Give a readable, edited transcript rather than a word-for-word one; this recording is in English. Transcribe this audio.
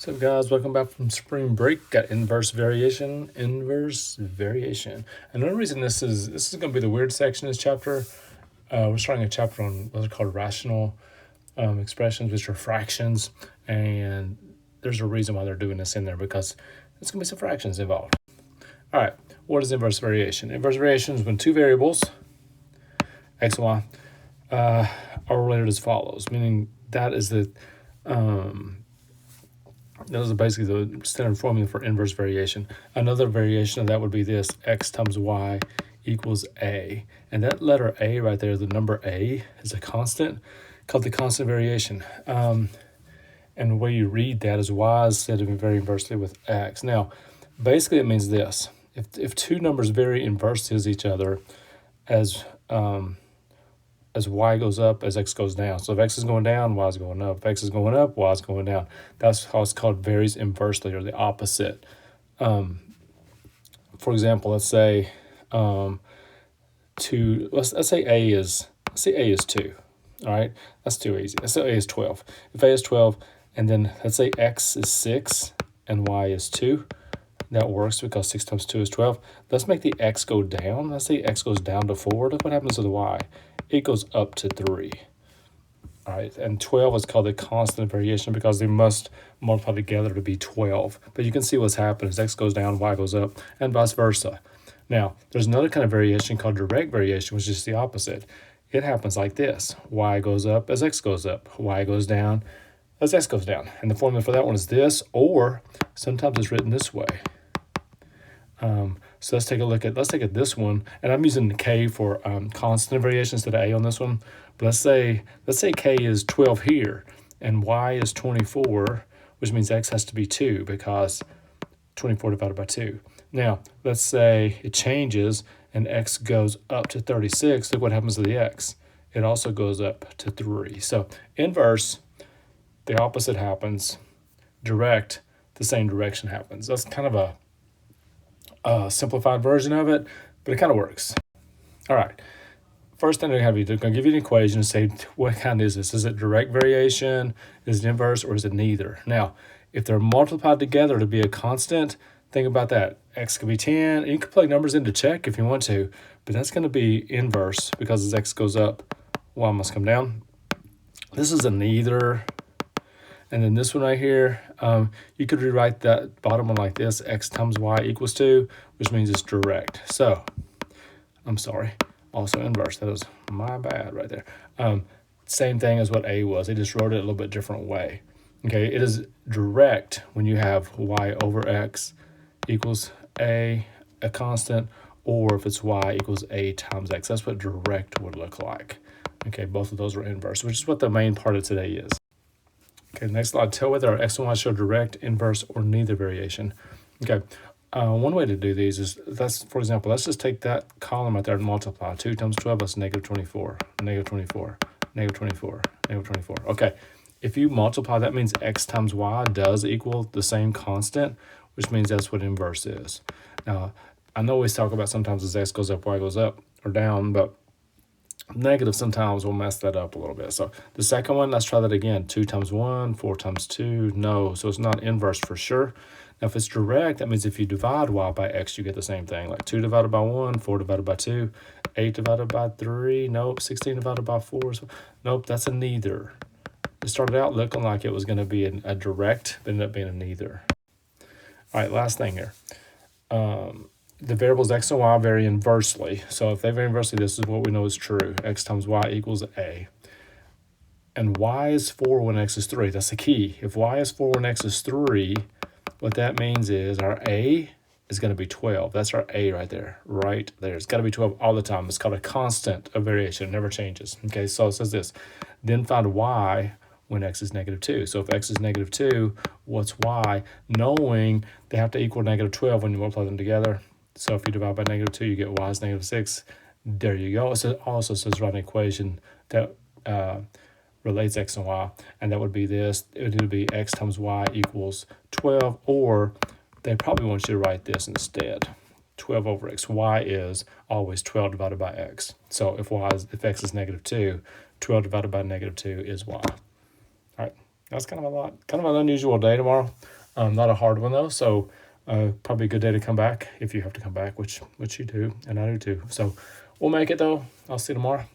So guys, welcome back from spring break. Got inverse variation. Another reason this is going to be the weird section of this chapter. We're starting a chapter on what's called rational expressions, which are fractions, and there's a reason why they're doing this in there because there's going to be some fractions involved. All right, what is inverse variation? Inverse variation is when two variables, x and y, are related as follows, meaning that is the those are basically the standard formula for inverse variation. Another variation of that would be this: x times y equals a. And that letter a right there, the number a, is a constant called the constant variation. And the way you read that is y is said to be very inversely with x. Now, basically it means this. If two numbers vary inversely as each other as y goes up, as x goes down. So if x is going down, y is going up. If x is going up, y is going down. That's how it's called varies inversely, or the opposite. For example, let's say let's say a is 2. All right, that's too easy. Let's say a is 12. If a is 12, and then let's say x is 6 and y is 2. That works because 6 times 2 is 12. Let's make the x go down. Let's say x goes down to 4. Look what happens to the y. It goes up to 3. All right, and 12 is called the constant variation because they must multiply together to be 12. But you can see what's happening as x goes down, y goes up, and vice versa. Now, there's another kind of variation called direct variation, which is the opposite. It happens like this. Y goes up as x goes up. Y goes down as x goes down. And the formula for that one is this, or sometimes it's written this way. So let's take at this one, and I'm using k for constant variation instead of a on this one. But let's say k is 12 here, and y is 24, which means x has to be 2 because 24 divided by 2. Now, let's say it changes and x goes up to 36. Look what happens to the x. It also goes up to 3. So inverse, the opposite happens. Direct, the same direction happens. That's kind of a simplified version of it, but it kind of works. All right. First thing they're going to give you an equation and say, what kind is this? Is it direct variation? Is it inverse? Or is it neither? Now, if they're multiplied together to be a constant, think about that. X could be 10. You can plug numbers in to check if you want to, but that's going to be inverse because as x goes up, y must come down. This is a neither. And then this one right here, you could rewrite that bottom one like this: x times y equals 2, which means it's direct. So, I'm sorry, also inverse. That was my bad right there. Same thing as what a was. They just wrote it a little bit different way. Okay, it is direct when you have y over x equals a constant, or if it's y equals a times x. That's what direct would look like. Okay, both of those are inverse, which is what the main part of today is. Okay, next slide. Tell whether our x and y show direct, inverse, or neither variation. Okay, one way to do these is, for example, let's just take that column right there and multiply. 2 times 12, that's negative 24, negative 24, negative 24, negative 24. Okay, if you multiply, that means x times y does equal the same constant, which means that's what inverse is. Now, I know we talk about sometimes as x goes up, y goes up or down, but negative sometimes will mess that up a little bit. So the second one, let's try that again. 2 times 1, 4 times 2, no. So it's not inverse for sure. Now if it's direct, that means if you divide y by x, you get the same thing. Like 2 divided by 1, 4 divided by 2, 8 divided by 3, nope. 16 divided by 4, nope, that's a neither. It started out looking like it was going to be a direct, but ended up being a neither. All right, last thing here. The variables x and y vary inversely. So if they vary inversely, this is what we know is true. X times y equals a. And y is 4 when x is 3. That's the key. If y is 4 when x is 3, what that means is our a is going to be 12. That's our a right there. Right there. It's got to be 12 all the time. It's called a constant of variation. It never changes. Okay, so it says this. Then find y when x is negative 2. So if x is negative 2, what's y? Knowing they have to equal negative 12 when you multiply them together. So if you divide by negative 2, you get y is negative 6. There you go. It also says write an equation that relates x and y, and that would be this. It would be x times y equals 12, or they probably want you to write this instead. 12 over x. Y is always 12 divided by x. So if x is negative 2, 12 divided by negative 2 is y. All right. That's kind of an unusual day tomorrow. Not a hard one though, so probably a good day to come back if you have to come back, which you do, and I do too. So we'll make it though. I'll see you tomorrow.